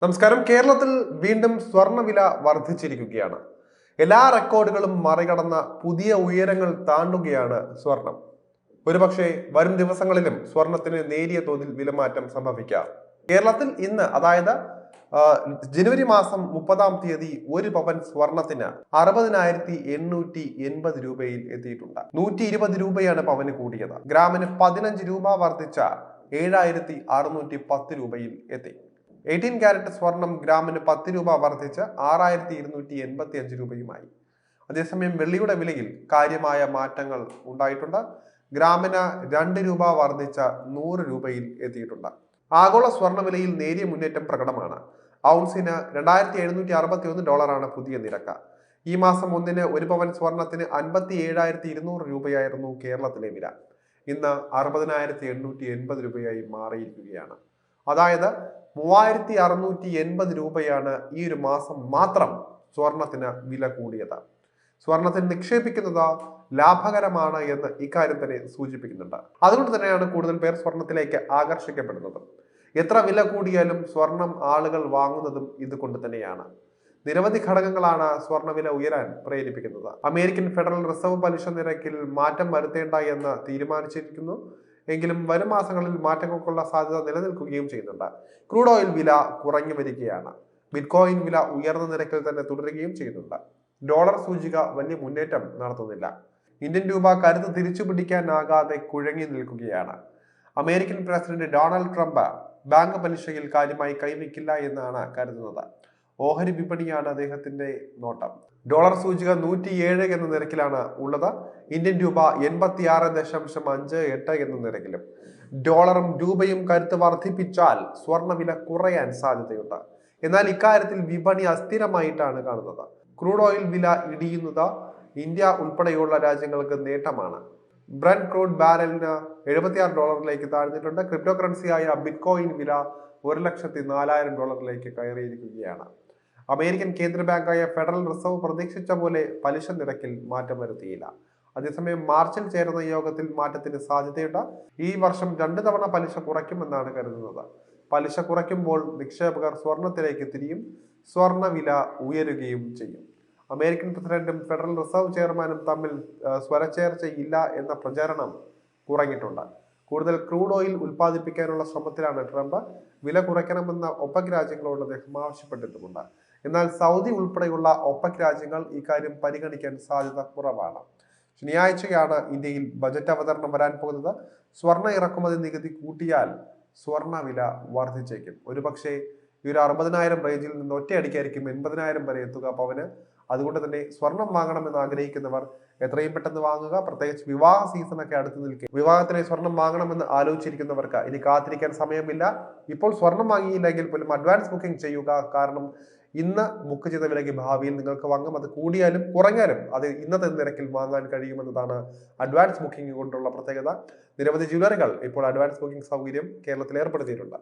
നമസ്കാരം. കേരളത്തിൽ വീണ്ടും സ്വർണ്ണവില വർദ്ധിച്ചിരിക്കുകയാണ്. എല്ലാ റെക്കോർഡുകളും മറികടന്ന പുതിയ ഉയരങ്ങൾ താണ്ടുകയാണ് സ്വർണം. ഒരുപക്ഷെ വരും ദിവസങ്ങളിലും സ്വർണത്തിന് നേരിയ തോതിൽ വിലമാറ്റം സംഭവിക്കാം. കേരളത്തിൽ ഇന്ന്, അതായത് ജനുവരി മാസം 30-ാം തീയതി, ഒരു പവൻ സ്വർണത്തിന് 60,880 രൂപയിൽ എത്തിയിട്ടുണ്ട്. 120 രൂപയാണ് പവന് കൂടിയത്. ഗ്രാമിന് 15 രൂപ വർദ്ധിച്ച 7,610 രൂപയിൽ എത്തി. 18 ക്യാരറ്റ് സ്വർണം ഗ്രാമിന് 10 രൂപ വർദ്ധിച്ച് 6,285 രൂപയുമായി. അതേസമയം വെള്ളിയുടെ വിലയിൽ കാര്യമായ മാറ്റങ്ങൾ ഉണ്ടായിട്ടുണ്ട്. ഗ്രാമിന് 2 രൂപ വർദ്ധിച്ച 100 രൂപയിൽ എത്തിയിട്ടുണ്ട്. ആഗോള സ്വർണ്ണ വിലയിൽ നേരിയ മുന്നേറ്റം പ്രകടമാണ്. ഔൺസിന് $2,761 പുതിയ നിരക്ക്. ഈ മാസം 1-ന് ഒരു പവൻ സ്വർണത്തിന് 57,200 രൂപയായിരുന്നു കേരളത്തിലെ വില. ഇന്ന് 60,880 രൂപയായി മാറിയിരിക്കുകയാണ്. അതായത് 3,680 രൂപയാണ് ഈ ഒരു മാസം മാത്രം സ്വർണത്തിന് വില കൂടിയത്. സ്വർണത്തിൽ നിക്ഷേപിക്കുന്നത് ലാഭകരമാണ് എന്ന് ഇക്കാര്യം തന്നെ സൂചിപ്പിക്കുന്നുണ്ട്. അതുകൊണ്ട് തന്നെയാണ് കൂടുതൽ പേർ സ്വർണത്തിലേക്ക് ആകർഷിക്കപ്പെടുന്നത്. എത്ര വില കൂടിയാലും സ്വർണം ആളുകൾ വാങ്ങുന്നതും ഇതുകൊണ്ട് തന്നെയാണ്. നിരവധി ഘടകങ്ങളാണ് സ്വർണ്ണവില ഉയരാൻ പ്രേരിപ്പിക്കുന്നത്. അമേരിക്കൻ ഫെഡറൽ റിസർവ് പലിശ നിരക്കിൽ മാറ്റം വരുത്തേണ്ട എന്ന് തീരുമാനിച്ചിരിക്കുന്നു. എങ്കിലും വരും മാസങ്ങളിൽ മാറ്റങ്ങൾക്കുള്ള സാധ്യത നിലനിൽക്കുകയും ചെയ്യുന്നുണ്ട്. ക്രൂഡ് ഓയിൽ വില കുറഞ്ഞു വരികയാണ്. ബിറ്റ്കോയിൻ വില ഉയർന്ന നിരക്കിൽ തന്നെ തുടരുകയും ചെയ്യുന്നുണ്ട്. ഡോളർ സൂചിക വലിയ മുന്നേറ്റം നടത്തുന്നില്ല. ഇന്ത്യൻ രൂപ കരുത്ത് തിരിച്ചു പിടിക്കാനാകാതെ കുഴങ്ങി നിൽക്കുകയാണ്. American president Donald Trump bank പലിശയിൽ കാര്യമായി കൈവയ്ക്കില്ല എന്നാണ് കരുതുന്നത്. ഓഹരി വിപണിയാണ് അദ്ദേഹത്തിന്റെ നോട്ടം. ഡോളർ സൂചിക 107 എന്ന നിരക്കിലാണ് ഉള്ളത്. ഇന്ത്യൻ രൂപ 86.58 എന്ന നിരക്കിലും. ഡോളറും രൂപയും കരുത്ത് വർദ്ധിപ്പിച്ചാൽ സ്വർണ്ണവില കുറയാൻ സാധ്യതയുണ്ട്. എന്നാൽ ഇക്കാര്യത്തിൽ വിപണി അസ്ഥിരമായിട്ടാണ് കാണുന്നത്. ക്രൂഡ് ഓയിൽ വില ഇടിയുന്നത് ഇന്ത്യ ഉൾപ്പെടെയുള്ള രാജ്യങ്ങൾക്ക് നേട്ടമാണ്. ബ്രന്റ് ക്രൂഡ് ബാരലിന് $76 താഴ്ന്നിട്ടുണ്ട്. ക്രിപ്റ്റോ കറൻസിയായ ബിറ്റ്കോയിൻ വില $1,04,000 കയറിയിരിക്കുകയാണ്. അമേരിക്കൻ കേന്ദ്ര ബാങ്കായ ഫെഡറൽ റിസർവ് പ്രതീക്ഷിച്ച പോലെ പലിശ നിരക്കിൽ മാറ്റം വരുത്തിയില്ല. അതേസമയം മാർച്ചിൽ ചേരുന്ന യോഗത്തിൽ മാറ്റത്തിന് സാധ്യതയുണ്ട്. ഈ വർഷം 2 തവണ പലിശ കുറയ്ക്കുമെന്നാണ് കരുതുന്നത്. പലിശ കുറയ്ക്കുമ്പോൾ നിക്ഷേപകർ സ്വർണത്തിലേക്ക് തിരിയും. സ്വർണ്ണവില ഉയരുകയും ചെയ്യും. അമേരിക്കൻ പ്രസിഡന്റും ഫെഡറൽ റിസർവ് ചെയർമാനും തമ്മിൽ സ്വരച്ചേർച്ചയില്ല എന്ന പ്രചാരണം കുറഞ്ഞിട്ടുണ്ട്. കൂടുതൽ ക്രൂഡ് ഓയിൽ ഉൽപ്പാദിപ്പിക്കാനുള്ള ശ്രമത്തിലാണ് ട്രംപ്. വില കുറയ്ക്കണമെന്ന ഒപെക് രാജ്യങ്ങളോട് അദ്ദേഹം ആവശ്യപ്പെട്ടിട്ടുമുണ്ട്. എന്നാൽ സൗദി ഉൾപ്പെടെയുള്ള ഒപെക് രാജ്യങ്ങൾ ഇക്കാര്യം പരിഗണിക്കാൻ സാധ്യത കുറവാണ്. ശനിയാഴ്ചയാണ് ഇന്ത്യയിൽ ബജറ്റ് അവതരണം വരാൻ പോകുന്നത്. സ്വർണ്ണ ഇറക്കുമതി നികുതി കൂട്ടിയാൽ സ്വർണ്ണ വില വർദ്ധിച്ചേക്കും. ഒരുപക്ഷെ ഈ ഒരു 60,000 റേഞ്ചിൽ നിന്ന് ഒറ്റയടിക്കായിരിക്കും 80,000 വരെ എത്തുക പവന്. അതുകൊണ്ട് തന്നെ സ്വർണം വാങ്ങണമെന്ന് ആഗ്രഹിക്കുന്നവർ എത്രയും പെട്ടെന്ന് വാങ്ങുക. പ്രത്യേകിച്ച് വിവാഹ സീസണൊക്കെ അടുത്ത് നിൽക്കുക. വിവാഹത്തിന് സ്വർണം വാങ്ങണമെന്ന് ആലോചിച്ചിരിക്കുന്നവർക്ക് ഇനി കാത്തിരിക്കാൻ സമയമില്ല. ഇപ്പോൾ സ്വർണം വാങ്ങിയില്ലെങ്കിൽ പോലും അഡ്വാൻസ് ബുക്കിംഗ് ചെയ്യുക. കാരണം ഇന്ന് ബുക്ക് ചെയ്ത വിലയ്ക്ക് ഭാവിയിൽ നിങ്ങൾക്ക് വാങ്ങും. അത് കൂടിയാലും കുറഞ്ഞാലും അത് ഇന്നത്തെ നിരക്കിൽ വാങ്ങാൻ കഴിയുമെന്നതാണ് അഡ്വാൻസ് ബുക്കിംഗ് കൊണ്ടുള്ള പ്രത്യേകത. നിരവധി ജ്വല്ലറികൾ ഇപ്പോൾ അഡ്വാൻസ് ബുക്കിംഗ് സൗകര്യം കേരളത്തിൽ ഏർപ്പെടുത്തിയിട്ടുണ്ട്.